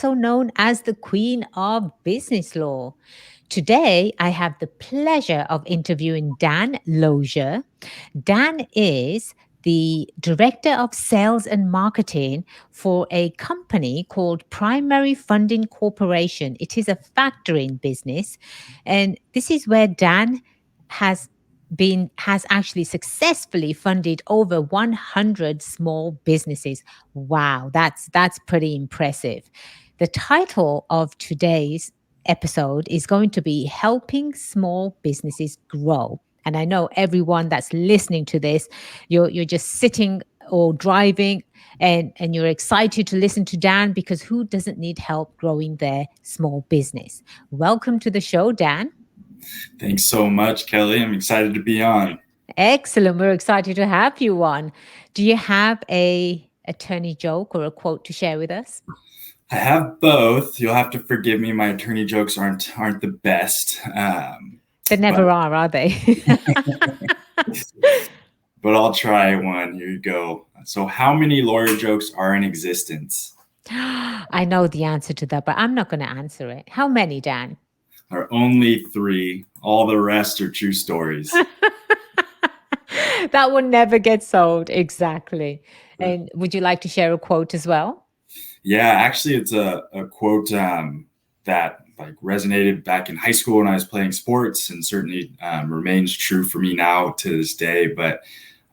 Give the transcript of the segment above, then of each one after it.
also known as the Queen of Business Law. Today, I have the pleasure of interviewing Dan Lozier. Dan is the Director of Sales and Marketing for a company called Primary Funding Corporation. It is a factoring business. And this is where Dan has has actually successfully funded over 100 small businesses. Wow, that's pretty impressive. The title of today's episode is going to be Helping Small Businesses Grow. And I know everyone that's listening to this, you're just sitting or driving and you're excited to listen to Dan because who doesn't need help growing their small business? Welcome to the show, Dan. Thanks so much, Kelly. I'm excited to be on. Excellent. We're excited to have you on. Do you have a attorney joke or a quote to share with us? I have both. You'll have to forgive me. My attorney jokes aren't the best. They never are they? But I'll try one. Here you go. So how many lawyer jokes are in existence? I know the answer to that, but I'm not going to answer it. How many, Dan? There are only 3. All the rest are true stories. That one never gets old. Exactly. And would you like to share a quote as well? Yeah, actually, it's a quote that like resonated back in high school when I was playing sports, and certainly remains true for me now to this day. But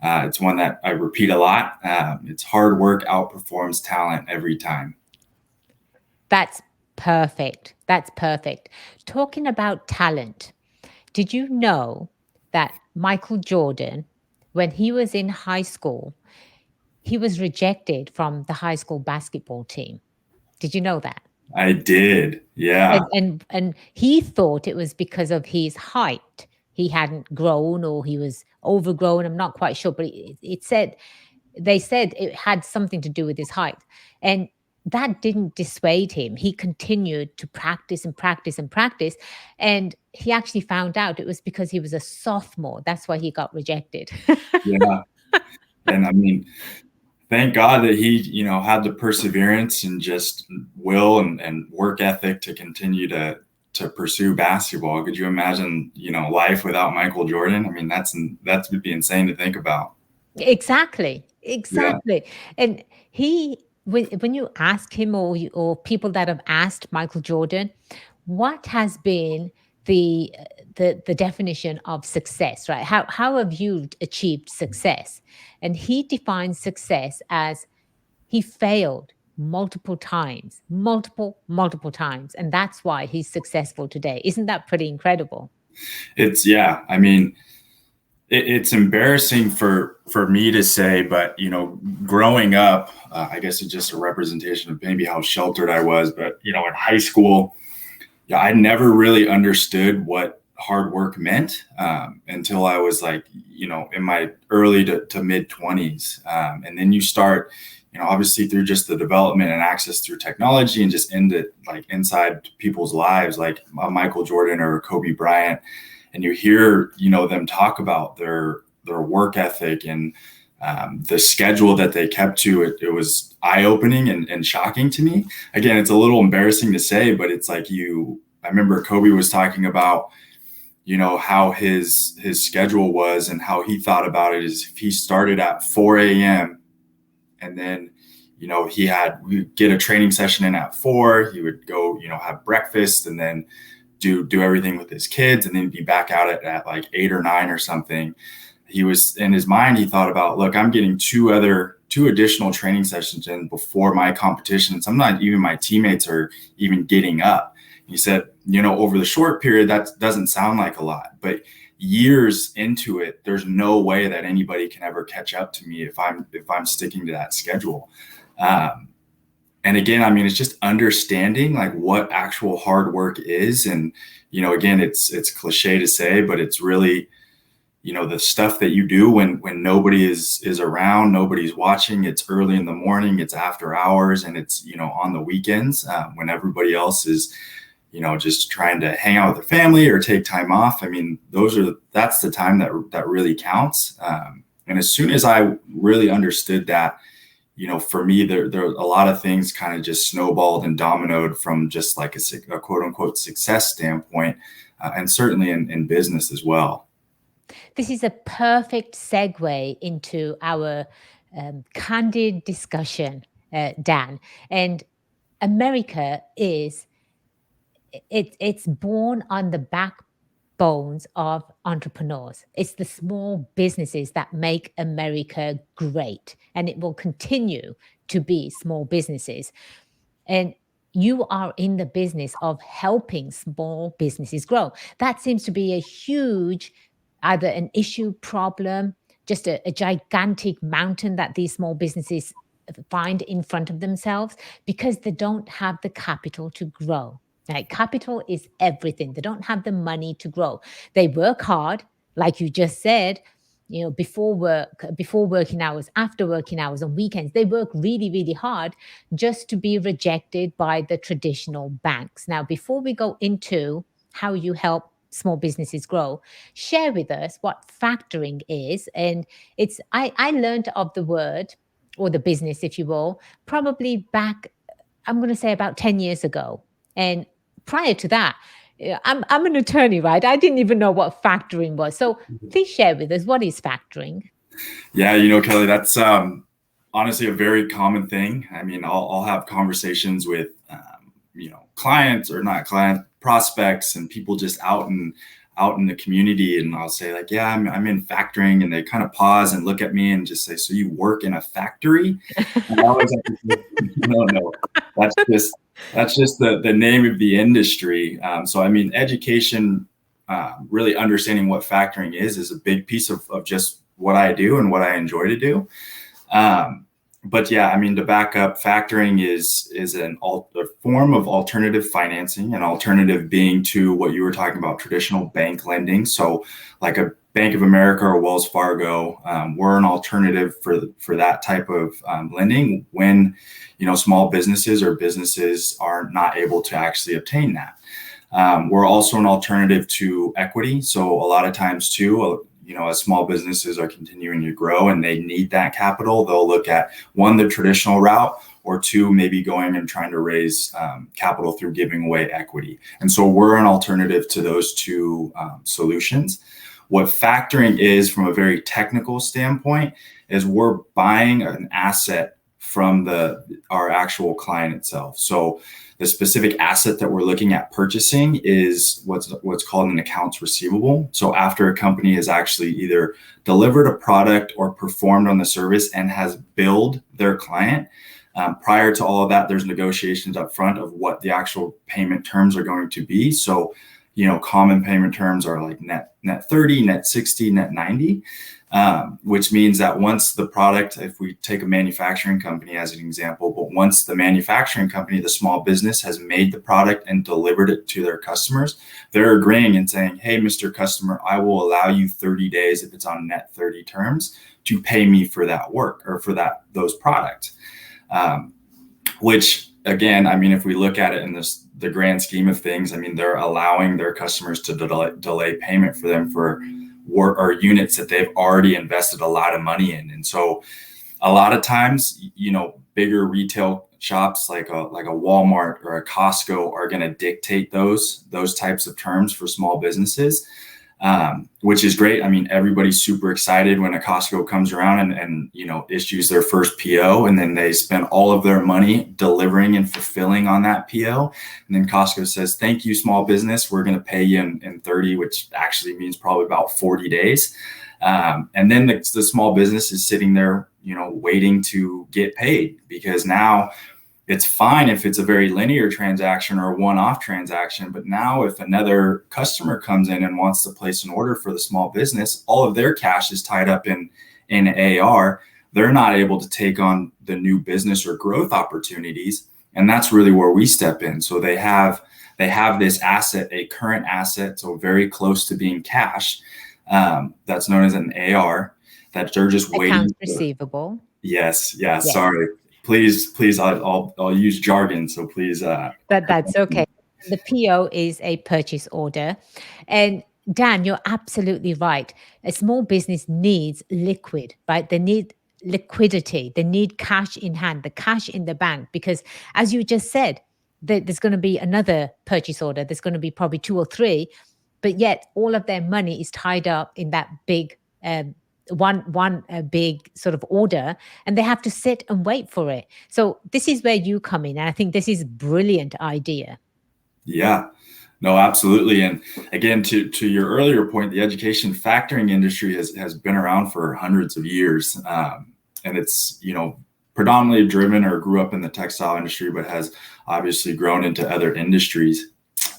it's one that I repeat a lot. It's hard work outperforms talent every time. That's perfect. That's perfect. Talking about talent, did you know that Michael Jordan, when he was in high school, he was rejected from the high school basketball team? Did you know that? I did. Yeah. And he thought it was because of his height. He hadn't grown or he was overgrown. I'm not quite sure, but they said it had something to do with his height. And that didn't dissuade him. He continued to practice and practice and practice. And he actually found out it was because he was a sophomore. That's why he got rejected. Yeah. And I mean, thank God that he, had the perseverance and just will and work ethic to continue to pursue basketball. Could you imagine, life without Michael Jordan? I mean, that would be insane to think about. Exactly. Yeah. And when you ask him or people that have asked Michael Jordan, what has been the the definition of success, right? How have you achieved success? And he defines success as he failed multiple times, and that's why he's successful today. Isn't that pretty incredible? I mean, it's embarrassing for me to say, but growing up, I guess it's just a representation of maybe how sheltered I was. But in high school, I never really understood what hard work meant until I was like, in my early to mid 20s, and then you start, obviously through just the development and access through technology and just inside people's lives, like Michael Jordan or Kobe Bryant. And you hear, them talk about their work ethic and the schedule that they kept to. It was eye-opening and shocking to me. Again, it's a little embarrassing to say, but it's like I remember Kobe was talking about, how his schedule was and how he thought about it is if he started at 4 a.m. and then, we'd get a training session in at 4, he would go, have breakfast and then do everything with his kids and then be back out at like 8 or 9 or something. He was in his mind, he thought about, look, I'm getting two additional training sessions in before my competition. Sometimes even my teammates are even getting up. He said, over the short period, that doesn't sound like a lot, but years into it, there's no way that anybody can ever catch up to me if I'm sticking to that schedule. And again, I mean, it's just understanding like what actual hard work is. And, again, it's cliche to say, but it's really, the stuff that you do when nobody is around, nobody's watching. It's early in the morning, it's after hours, and it's, on the weekends when everybody else is, just trying to hang out with their family or take time off. I mean, that's the time that really counts. And as soon as I really understood that, for me, there a lot of things kind of just snowballed and dominoed from just like a quote unquote success standpoint, and certainly in business as well. This is a perfect segue into our candid discussion, Dan. And America is it's born on the backbones of entrepreneurs. It's the small businesses that make America great, and it will continue to be small businesses. And you are in the business of helping small businesses grow. That seems to be a huge, either an issue, problem, just a gigantic mountain that these small businesses find in front of themselves because they don't have the capital to grow. Right? Capital is everything. They don't have the money to grow. They work hard, like you just said, before work, before working hours, after working hours, on weekends. They work really, really hard just to be rejected by the traditional banks. Now, before we go into how you help small businesses grow, share with us what factoring is. And I learned of the word, or the business, if you will, probably back, I'm going to say about 10 years ago. And prior to that, I'm an attorney, right? I didn't even know what factoring was. So please share with us, what is factoring? Yeah, Kelly, that's honestly a very common thing. I mean, I'll have conversations with clients, or not clients, prospects, and people just out in the community, and I'll say like, yeah, I'm in factoring, and they kind of pause and look at me and just say, so you work in a factory? And I always have to say, no, that's just the name of the industry. So I mean, education, really understanding what factoring is a big piece of just what I do and what I enjoy to do. But yeah, I mean, to back up, factoring is a form of alternative financing, an alternative being to what you were talking about, traditional bank lending. So like a Bank of America or Wells Fargo, we're an alternative for that type of lending when, small businesses or businesses are not able to actually obtain that. We're also an alternative to equity. So a lot of times too, as small businesses are continuing to grow and they need that capital, they'll look at one, the traditional route, or two, maybe going and trying to raise capital through giving away equity. And so we're an alternative to those two solutions. What factoring is from a very technical standpoint is we're buying an asset from our actual client itself. So the specific asset that we're looking at purchasing is what's called an accounts receivable. So after a company has actually either delivered a product or performed on the service and has billed their client, prior to all of that, there's negotiations up front of what the actual payment terms are going to be. So, common payment terms are like net 30, net 60, net 90. Which means that once the product, if we take a manufacturing company as an example, but once the manufacturing company, the small business, has made the product and delivered it to their customers, they're agreeing and saying, hey, Mr. Customer, I will allow you 30 days if it's on net 30 terms to pay me for that work or for those products. Which again, I mean, if we look at it in the grand scheme of things, I mean, they're allowing their customers to delay payment for them for work or units that they've already invested a lot of money in. And so a lot of times, bigger retail shops like a Walmart or a Costco are going to dictate those types of terms for small businesses, which is great. I mean, everybody's super excited when a Costco comes around and issues their first PO, and then they spend all of their money delivering and fulfilling on that PO. And then Costco says, thank you, small business. We're going to pay you in 30, which actually means probably about 40 days. And then the small business is sitting there, waiting to get paid, because now it's fine if it's a very linear transaction or a one-off transaction. But now if another customer comes in and wants to place an order for the small business, all of their cash is tied up in AR. They're not able to take on the new business or growth opportunities. And that's really where we step in. So they have this asset, a current asset, so very close to being cash, that's known as an AR, that they're just waiting. Accounts receivable. Yes. Sorry. Please, I'll use jargon, so please. That's okay. The PO is a purchase order. And Dan, you're absolutely right. A small business needs liquid, right? They need liquidity. They need cash in hand, the cash in the bank, because as you just said, there's going to be another purchase order. There's going to be probably two or three, but yet all of their money is tied up in that big one big sort of order, and they have to sit and wait for it. So this is where you come in, and I think this is a brilliant idea. Yeah, no, absolutely. And again, to your earlier point, the education factoring industry has been around for hundreds of years. And it's, predominantly driven or grew up in the textile industry, but has obviously grown into other industries.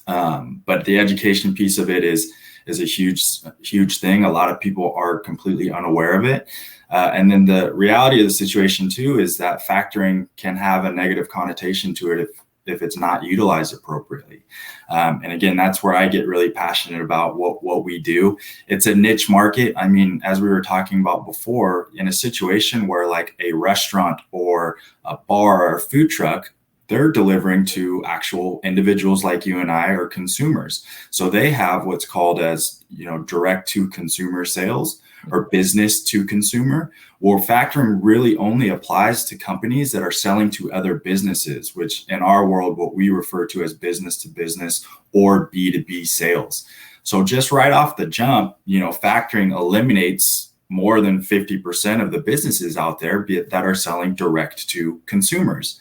But the education piece of it is a huge thing. A lot of people are completely unaware of it. And then the reality of the situation too is that factoring can have a negative connotation to it if it's not utilized appropriately. And again, that's where I get really passionate about what we do. It's a niche market. I mean, as we were talking about before, in a situation where like a restaurant or a bar or a food truck, they're delivering to actual individuals like you and I, or consumers. So they have what's called as, direct to consumer sales or business to consumer. Well, factoring really only applies to companies that are selling to other businesses, which in our world, what we refer to as business to business or B2B sales. So just right off the jump, factoring eliminates more than 50% of the businesses out there that are selling direct to consumers.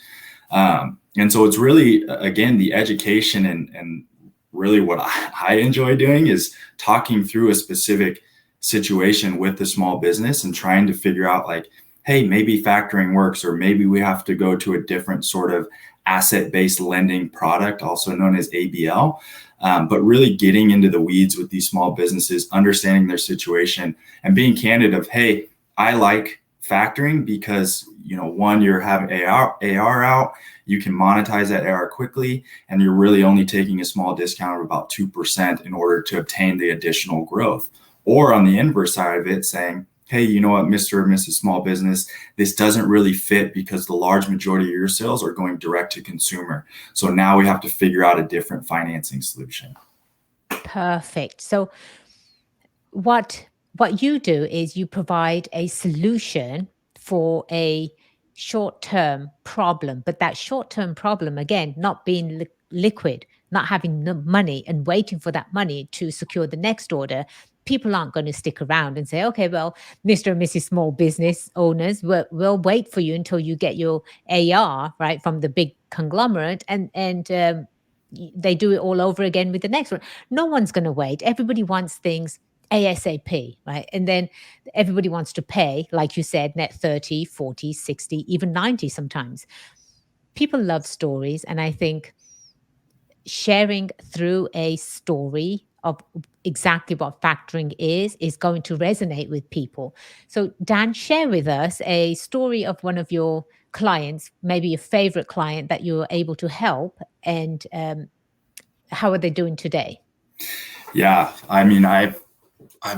And so it's really, again, the education and really what I enjoy doing is talking through a specific situation with the small business and trying to figure out like, hey, maybe factoring works, or maybe we have to go to a different sort of asset-based lending product, also known as ABL. But really getting into the weeds with these small businesses, understanding their situation and being candid of, hey, I like factoring because, one, you're having AR out, you can monetize that AR quickly, and you're really only taking a small discount of about 2% in order to obtain the additional growth. Or on the inverse side of it, saying, hey, you know what, Mr. or Mrs. Small Business, this doesn't really fit because the large majority of your sales are going direct to consumer. So now we have to figure out a different financing solution. Perfect. So what you do is you provide a solution for a short-term problem, but that short-term problem, again, not being liquid, not having the money and waiting for that money to secure the next order. People aren't going to stick around and say, okay, well, Mr. and Mrs. Small Business owners, we'll wait for you until you get your AR, right, from the big conglomerate, and they do it all over again with the next one. No one's going to wait. Everybody wants things ASAP, right? And then everybody wants to pay, like you said, net 30, 40, 60, even 90 sometimes. People love stories. And I think sharing through a story of exactly what factoring is going to resonate with people. So Dan, share with us a story of one of your clients, maybe a favorite client that you're able to help, and how are they doing today? Yeah, I mean, I've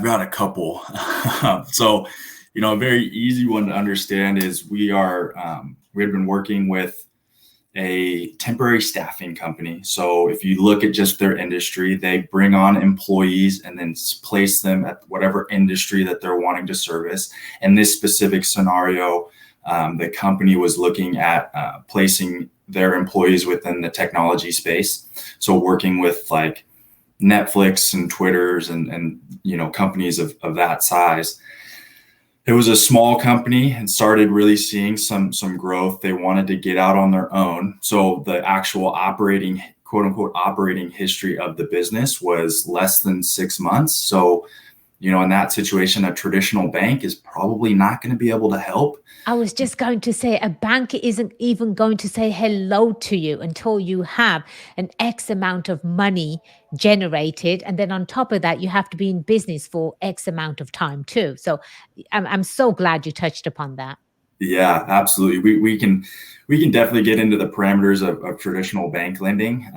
got a couple. So, a very easy one to understand is we have been working with a temporary staffing company. So if you look at just their industry, they bring on employees and then place them at whatever industry that they're wanting to service. In this specific scenario, the company was looking at placing their employees within the technology space. So working with like Netflix and Twitters and companies of that size. It was a small company and started really seeing some growth. They wanted to get out on their own. So the actual operating, quote unquote, operating history of the business was less than 6 months. So, in that situation, a traditional bank is probably not going to be able to help. I was just going to say, a bank isn't even going to say hello to you until you have an X amount of money generated. And then on top of that, you have to be in business for X amount of time too. So I'm so glad you touched upon that. Yeah, absolutely. We can definitely get into the parameters of traditional bank lending,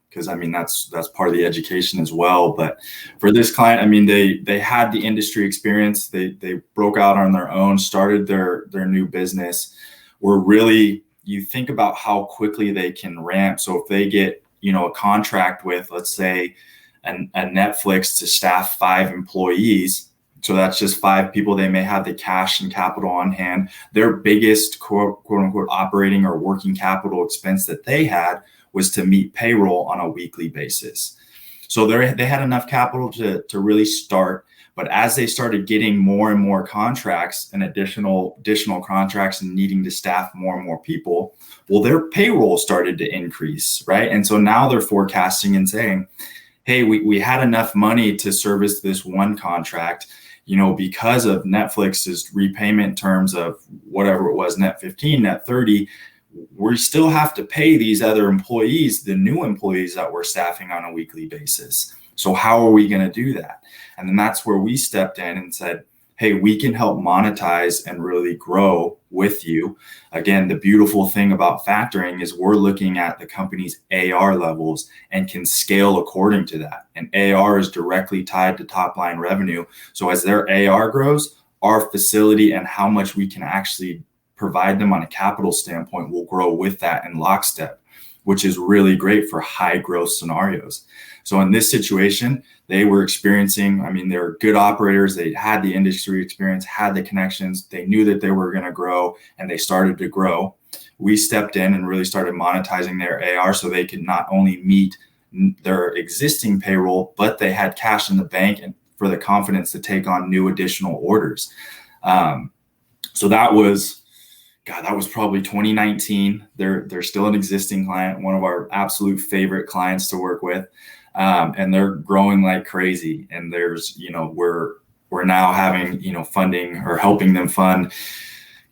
because I mean that's part of the education as well. But for this client, I mean they had the industry experience. They broke out on their own, started their new business. Were really, you think about how quickly they can ramp. So if they get a contract with, let's say, a Netflix to staff 5 employees, So that's just 5 people. They may have the cash and capital on hand. Their biggest quote unquote operating or working capital expense that they had was to meet payroll on a weekly basis. So they had enough capital to really start. But as they started getting more and more contracts and additional contracts and needing to staff more and more people, well, their payroll started to increase, right? And so now they're forecasting and saying, hey, we had enough money to service this one contract, because of Netflix's repayment terms of whatever it was, net 15, net 30, we still have to pay these other employees, the new employees that we're staffing on a weekly basis. So how are we going to do that? And then that's where we stepped in and said, hey, we can help monetize and really grow with you. Again, the beautiful thing about factoring is we're looking at the company's AR levels and can scale according to that. And AR is directly tied to top line revenue. So as their AR grows, our facility and how much we can actually provide them on a capital standpoint will grow with that in lockstep, which is really great for high growth scenarios. So in this situation, they were experiencing, they're good operators. They had the industry experience, had the connections. They knew that they were going to grow, and they started to grow. We stepped in and really started monetizing their AR so they could not only meet their existing payroll, but they had cash in the bank and for the confidence to take on new additional orders. So that was probably 2019. They're still an existing client, one of our absolute favorite clients to work with. And they're growing like crazy. And there's, we're now having, funding or helping them fund,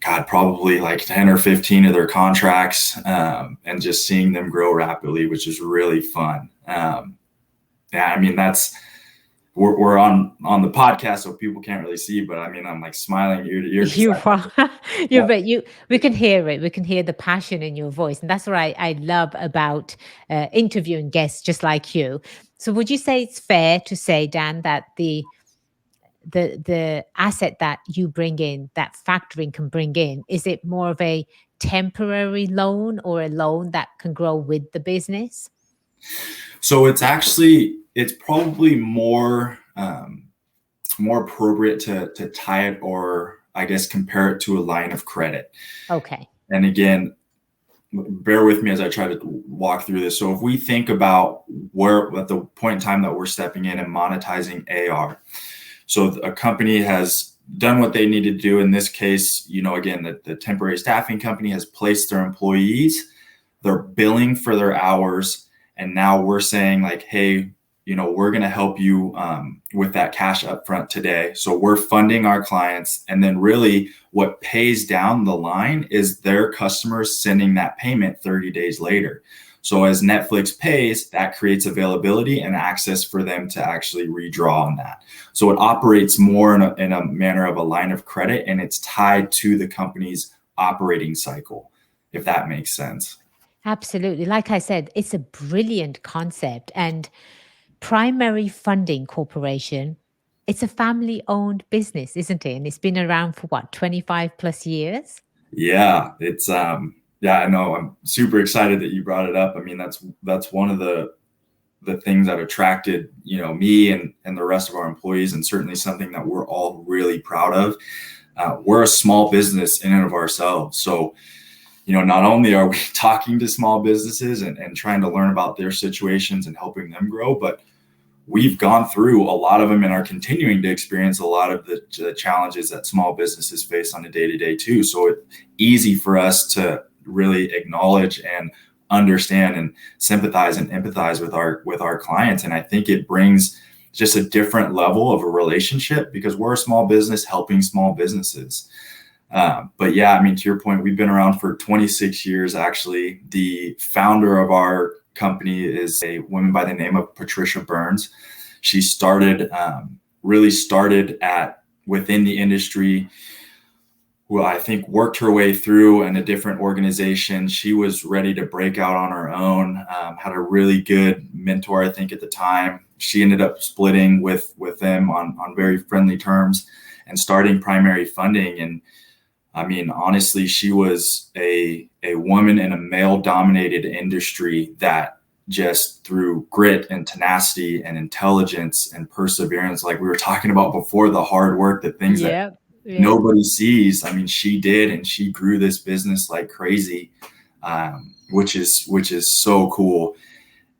probably like 10 or 15 of their contracts, and just seeing them grow rapidly, which is really fun. We're on the podcast, so people can't really see, but I'm like smiling ear to ear. You are, we can hear it. We can hear the passion in your voice. And that's what I love about interviewing guests just like you. So would you say it's fair to say, Dan, that the asset that you bring in, that factoring can bring in, is it more of a temporary loan or a loan that can grow with the business? So it's probably more appropriate to tie it, or I guess compare it to a line of credit. Okay. And again, bear with me as I try to walk through this. So if we think about where at the point in time that we're stepping in and monetizing AR, so a company has done what they need to do. In this case, again, the temporary staffing company has placed their employees, they're billing for their hours. And now we're saying like, hey, we're going to help you with that cash upfront today. So we're funding our clients. And then really what pays down the line is their customers sending that payment 30 days later. So as Netflix pays, that creates availability and access for them to actually redraw on that. So it operates more in a manner of a line of credit, and it's tied to the company's operating cycle, if that makes sense. Absolutely. Like I said, it's a brilliant concept. And Primary Funding Corporation, it's a family-owned business, isn't it? And it's been around for what, 25 plus years? Yeah, it's I know. I'm super excited that you brought it up. That's one of the things that attracted, me and the rest of our employees, and certainly something that we're all really proud of. We're a small business in and of ourselves. So, not only are we talking to small businesses and trying to learn about their situations and helping them grow, but we've gone through a lot of them and are continuing to experience a lot of the challenges that small businesses face on a day-to-day too. So it's easy for us to really acknowledge and understand and sympathize and empathize with our clients. And I think it brings just a different level of a relationship because we're a small business helping small businesses. But yeah, to your point, we've been around for 26 years. Actually, the founder of our company is a woman by the name of Patricia Burns. She really started within the industry. Who I think worked her way through in a different organization. She was ready to break out on her own. Had a really good mentor, I think, at the time. She ended up splitting with them on very friendly terms and starting Primary Funding. And honestly, she was a woman in a male-dominated industry that just through grit and tenacity and intelligence and perseverance, like we were talking about before, the hard work, the things that Yeah. Yeah. nobody sees. I mean, she did, and she grew this business like crazy, which is so cool.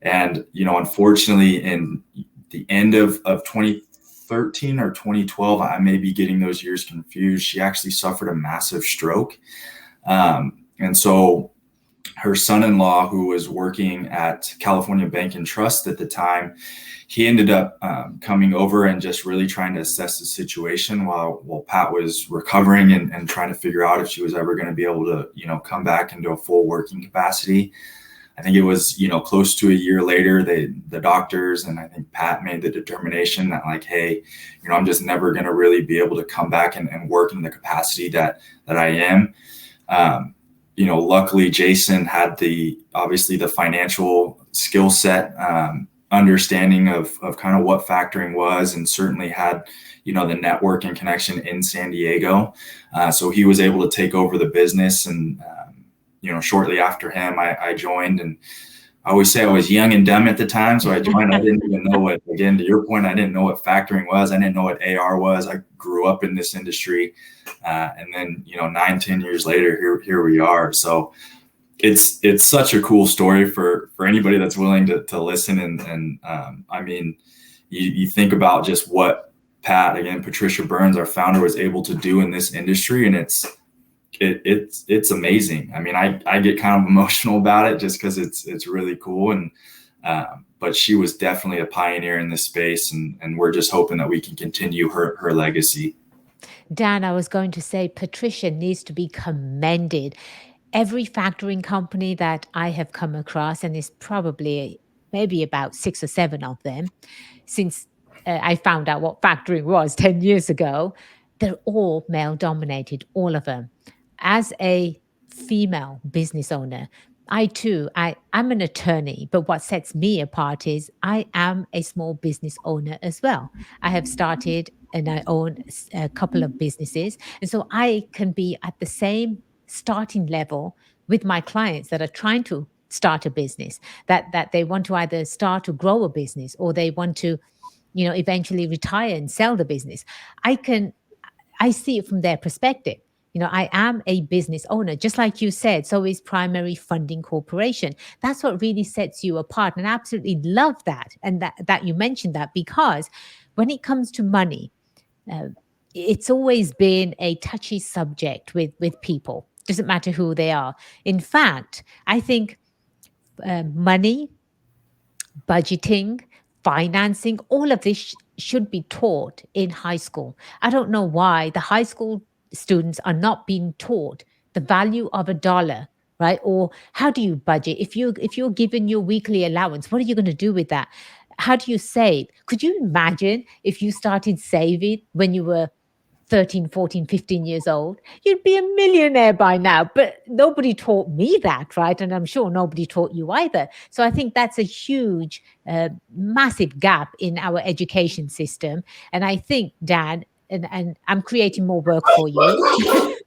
And unfortunately, in the end of 2013 or 2012, I may be getting those years confused. She actually suffered a massive stroke, and so her son-in-law, who was working at California Bank and Trust at the time, he ended up coming over and just really trying to assess the situation while Pat was recovering and trying to figure out if she was ever going to be able to, come back into a full working capacity. I think it was, close to a year later, the doctors and I think Pat made the determination that like, hey, I'm just never going to really be able to come back and work in the capacity that I am. Luckily Jason had obviously the financial skill set, understanding of kind of what factoring was, and certainly had, the network and connection in San Diego. So he was able to take over the business. And, shortly after him, I joined, and I always say I was young and dumb at the time. So I joined, I didn't even know what, again, to your point, I didn't know what factoring was. I didn't know what AR was. I grew up in this industry. And then, 9-10 years later, here we are. So it's such a cool story for anybody that's willing to listen. And I mean, you think about just what Patricia Burns, our founder, was able to do in this industry. And it's amazing. I mean, I get kind of emotional about it just because it's really cool. And but she was definitely a pioneer in this space, and we're just hoping that we can continue her legacy. Dan, I was going to say Patricia needs to be commended. Every factoring company that I have come across, and it's probably maybe about 6 or 7 of them, since I found out what factoring was 10 years ago, they're all male dominated, all of them. As a female business owner, I too, I'm an attorney, but what sets me apart is I am a small business owner as well. I have started and I own a couple of businesses. And so I can be at the same starting level with my clients that are trying to start a business, that they want to either start or grow a business, or they want to, eventually retire and sell the business. I can I see it from their perspective. I am a business owner, just like you said. So is Primary Funding Corporation. That's what really sets you apart. And I absolutely love that. And that you mentioned that, because when it comes to money, uh, it's always been a touchy subject with people. Doesn't matter who they are. In fact, I think money, budgeting, financing, all of this should be taught in high school. I don't know why the high school students are not being taught the value of a dollar, right? Or how do you budget? If you're given your weekly allowance, what are you going to do with that? How do you save? Could you imagine if you started saving when you were 13, 14, 15 years old? You'd be a millionaire by now. But nobody taught me that, right? And I'm sure nobody taught you either. So I think that's a huge, massive gap in our education system. And I think, Dan, and I'm creating more work for you.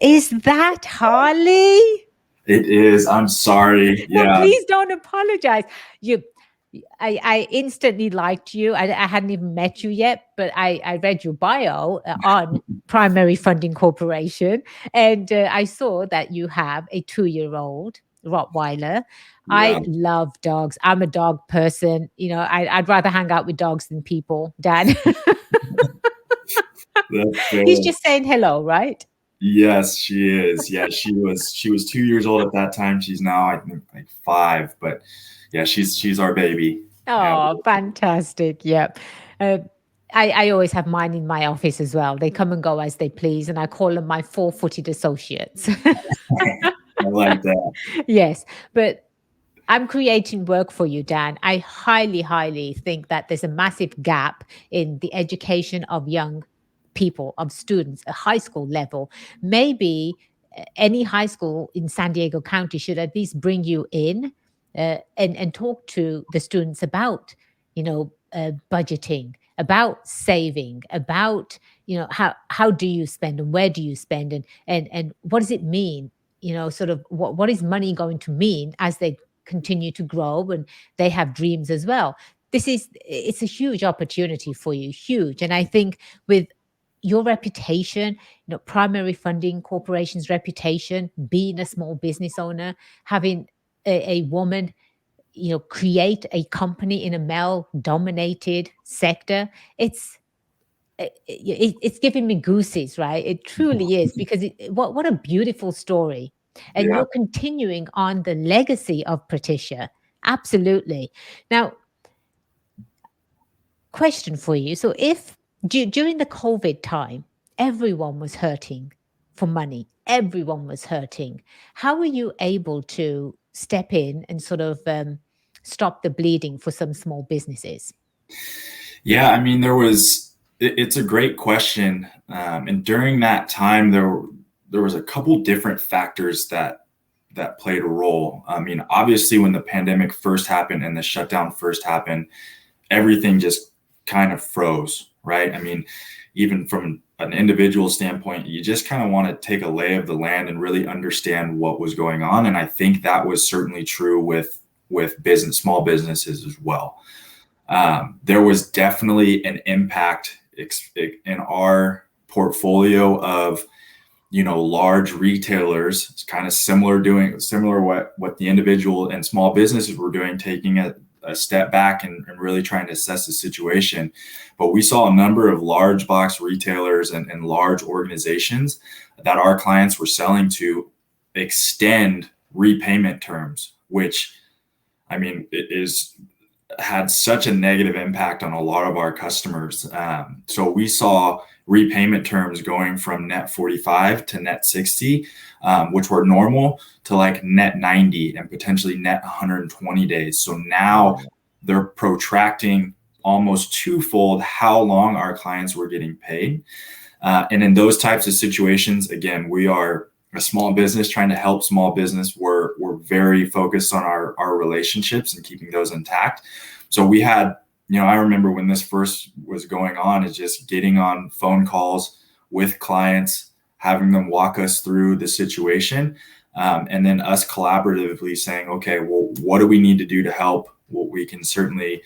Is that Harley? It is. I'm sorry. No, Yeah. please don't apologize. You, I instantly liked you. I hadn't even met you yet, but I read your bio on Primary Funding Corporation, and I saw that you have a 2-year-old Rottweiler. Yeah. I love dogs. I'm a dog person. I'd rather hang out with dogs than people, Dan. That's fair. He's just saying hello, right? Yes, she is. Yeah, she was 2 years old at that time. She's now, I think, like 5. But yeah, she's our baby. Yeah. Oh, fantastic. Yep. Uh, I always have mine in my office as well. They come and go as they please, and I call them my four-footed associates. I like that. Yes. But I'm creating work for you, Dan. I highly, highly think that there's a massive gap in the education of young people, of students, at high school level. Maybe any high school in San Diego County should at least bring you in and talk to the students about, budgeting, about saving, about, how do you spend and where do you spend, and what does it mean? Sort of what is money going to mean as they continue to grow, and they have dreams as well. It's a huge opportunity for you, huge. And I think with your reputation, primary funding corporation's reputation, being a small business owner, having a woman, create a company in a male dominated sector, it's giving me goosies, right? It truly is, because what a beautiful story. And Yeah. you're continuing on the legacy of Patricia. Absolutely. Now, question for you. So if during the COVID time, everyone was hurting for money, everyone was hurting, how were you able to step in and sort of stop the bleeding for some small businesses? Yeah, I mean, it's a great question. And during that time, there was a couple different factors that played a role. I mean, obviously, when the pandemic first happened and the shutdown first happened, everything just kind of froze, right? I mean, even from an individual standpoint, you just kind of want to take a lay of the land and really understand what was going on. And I think that was certainly true with small businesses as well. There was definitely an impact in our portfolio of large retailers. It's kind of similar what the individual and small businesses were doing, taking a step back and really trying to assess the situation. But we saw a number of large box retailers and large organizations that our clients were selling to extend repayment terms, which, I mean, had such a negative impact on a lot of our customers. So we saw repayment terms going from net 45 to net 60, which were normal, to like net 90 and potentially net 120 days. So now they're protracting almost twofold how long our clients were getting paid. And in those types of situations, again, we are a small business trying to help small business. We're very focused on our relationships and keeping those intact. So we had, I remember when this first was going on, is just getting on phone calls with clients, having them walk us through the situation, and then us collaboratively saying, okay, well, what do we need to do to help? Well, we can certainly,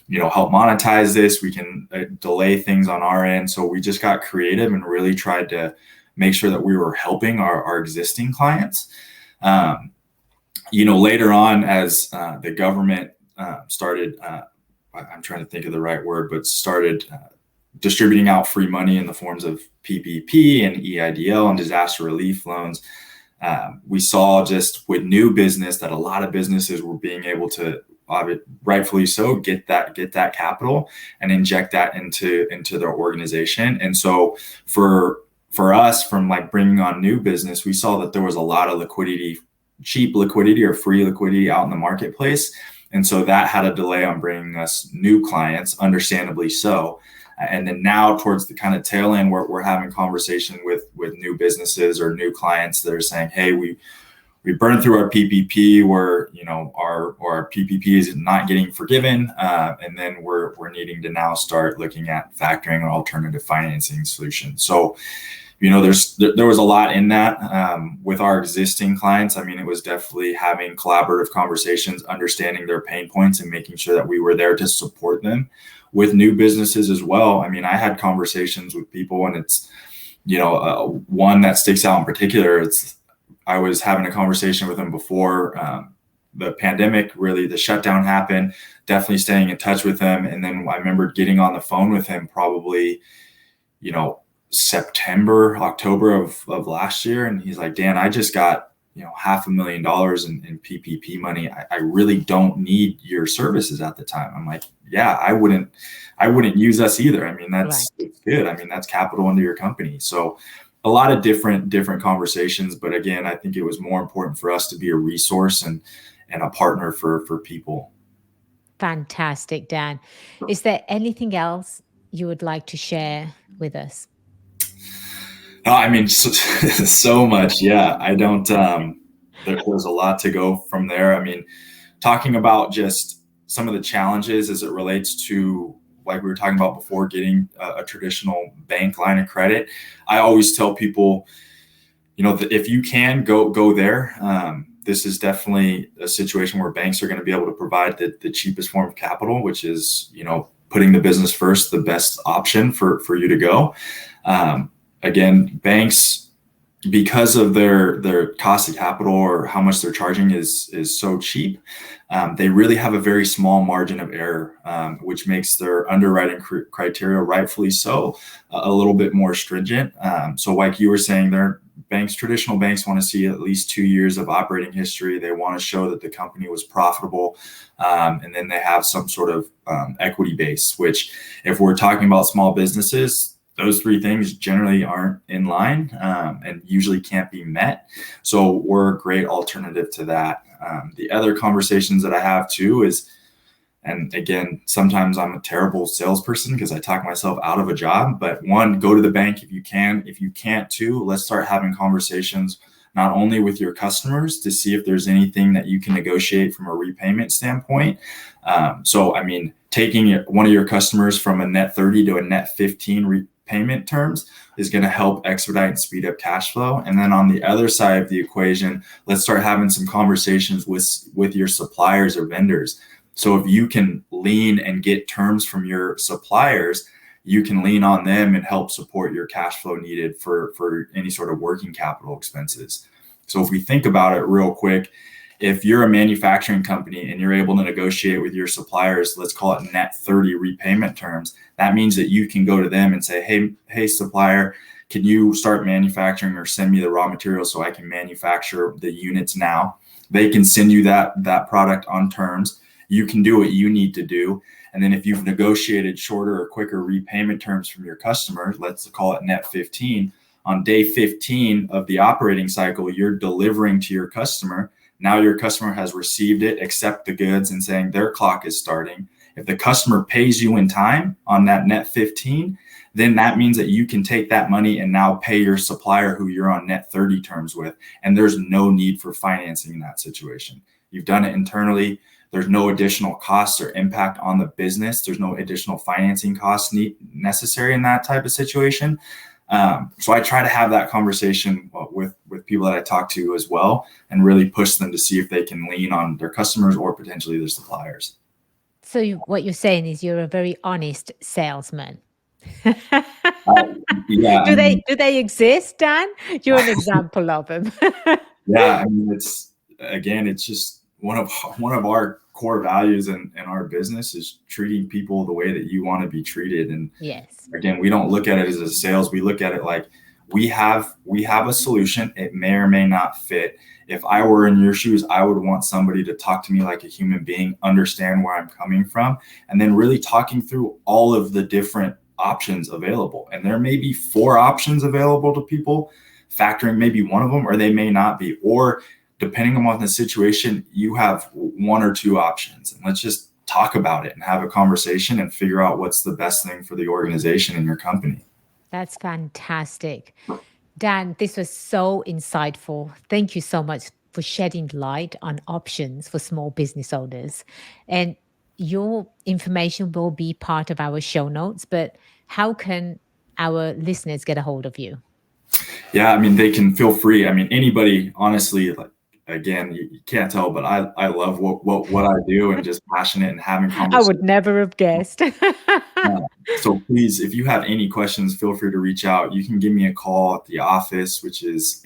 help monetize this. We can delay things on our end. So we just got creative and really tried to make sure that we were helping our existing clients. Later on, as the government started, I'm trying to think of the right word, but started distributing out free money in the forms of PPP and EIDL and disaster relief loans. We saw just with new business that a lot of businesses were being able to, rightfully so, get that capital and inject that into their organization. And so for us, from like bringing on new business, we saw that there was a lot of liquidity, cheap liquidity or free liquidity out in the marketplace. And so that had a delay on bringing us new clients, understandably so. And then now towards the kind of tail end, we're having conversation with new businesses or new clients that are saying, hey, we burned through our PPP, where our PPP is not getting forgiven, and then we're needing to now start looking at factoring or alternative financing solutions. So there was a lot in that with our existing clients. I mean, it was definitely having collaborative conversations, understanding their pain points, and making sure that we were there to support them. With new businesses as well, I mean, I had conversations with people, and it's one that sticks out in particular. I was having a conversation with them before the pandemic, really the shutdown happened, definitely staying in touch with them. And then I remember getting on the phone with him probably, September, October of last year. And he's like, Dan, I just got, $500,000 in PPP money. I really don't need your services at the time. I'm like, yeah, I wouldn't use us either. I mean, that's good. I mean, that's capital into your company. So a lot of different conversations, but again, I think it was more important for us to be a resource and a partner for people. Fantastic, Dan. Is there anything else you would like to share with us? I mean, so much. Yeah, I don't, there's a lot to go from there. I mean, talking about just some of the challenges as it relates to, like we were talking about before, getting a traditional bank line of credit. I always tell people, if you can go there, this is definitely a situation where banks are going to be able to provide the cheapest form of capital, which is, putting the business first, the best option for you to go. Again, banks, because of their cost of capital or how much they're charging is so cheap, they really have a very small margin of error, which makes their underwriting criteria, rightfully so, a little bit more stringent. So like you were saying, traditional banks want to see at least 2 years of operating history. They want to show that the company was profitable, and then they have some sort of equity base, which if we're talking about small businesses, those three things generally aren't in line, and usually can't be met. So we're a great alternative to that. The other conversations that I have too is, and again, sometimes I'm a terrible salesperson because I talk myself out of a job, but one, go to the bank if you can. If you can't too, let's start having conversations not only with your customers to see if there's anything that you can negotiate from a repayment standpoint. So, I mean, taking one of your customers from a net 30 to a net 15 repayment terms is going to help expedite and speed up cash flow. And then on the other side of the equation, let's start having some conversations with your suppliers or vendors. So if you can lean and get terms from your suppliers, you can lean on them and help support your cash flow needed for any sort of working capital expenses. So if we think about it real quick, if you're a manufacturing company and you're able to negotiate with your suppliers, let's call it net 30 repayment terms, that means that you can go to them and say, hey, supplier, can you start manufacturing or send me the raw materials so I can manufacture the units now? They can send you that product on terms. You can do what you need to do. And then if you've negotiated shorter or quicker repayment terms from your customer, let's call it net 15, on day 15 of the operating cycle, you're delivering to your customer. Now your customer has received it, accept the goods, and saying their clock is starting. If the customer pays you in time on that net 15, then that means that you can take that money and now pay your supplier who you're on net 30 terms with. And there's no need for financing in that situation. You've done it internally. There's no additional costs or impact on the business. There's no additional financing costs necessary in that type of situation. So I try to have that conversation with people that I talk to as well, and really push them to see if they can lean on their customers or potentially their suppliers. So what you're saying is you're a very honest salesman. Yeah, I mean, Do they exist, Dan? You're an example of them. yeah, I mean, it's just one of our core values in our business is treating people the way that you want to be treated. And Yes. again, we don't look at it as a sales. We look at it like we have a solution. It may or may not fit. If I were in your shoes, I would want somebody to talk to me like a human being, understand where I'm coming from, and then really talking through all of the different options available. And there may be 4 options available to people, factoring maybe one of them, or they may not be. Or depending on the situation, you have 1 or 2 options. And let's just talk about it and have a conversation and figure out what's the best thing for the organization and your company. That's fantastic. Dan, this was so insightful. Thank you so much for shedding light on options for small business owners. And your information will be part of our show notes, but how can our listeners get a hold of you? Yeah, I mean, they can feel free. I mean, anybody, honestly, like, again, you can't tell, but I love what I do and just passionate and having I would conversations. never have guessed. So please, if you have any questions, feel free to reach out. You can give me a call at the office, which is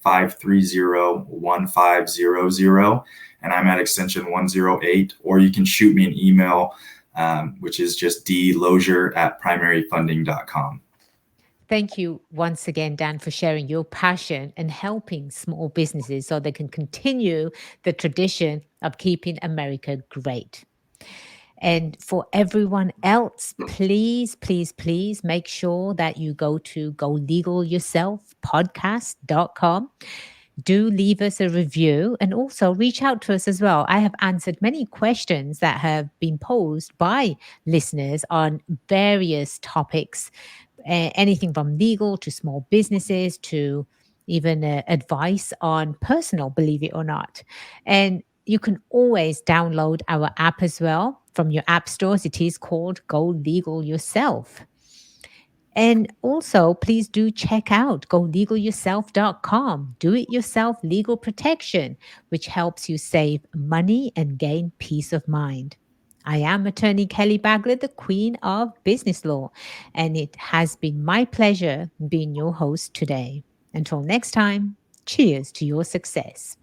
858-530-1500. And I'm at extension 108, or you can shoot me an email, which is just dlozier@primaryfunding.com. Thank you once again, Dan, for sharing your passion and helping small businesses so they can continue the tradition of keeping America great. And for everyone else, please, please, please make sure that you go to golegalyourselfpodcast.com. Do leave us a review and also reach out to us as well. I have answered many questions that have been posed by listeners on various topics, anything from legal to small businesses to even advice on personal, believe it or not. And you can always download our app as well from your app stores. It is called Go Legal Yourself. And also, please do check out golegalyourself.com. Do it yourself legal protection, which helps you save money and gain peace of mind. I am attorney Kelly Bagla, the Queen of Business Law, and it has been my pleasure being your host today. Until next time, cheers to your success.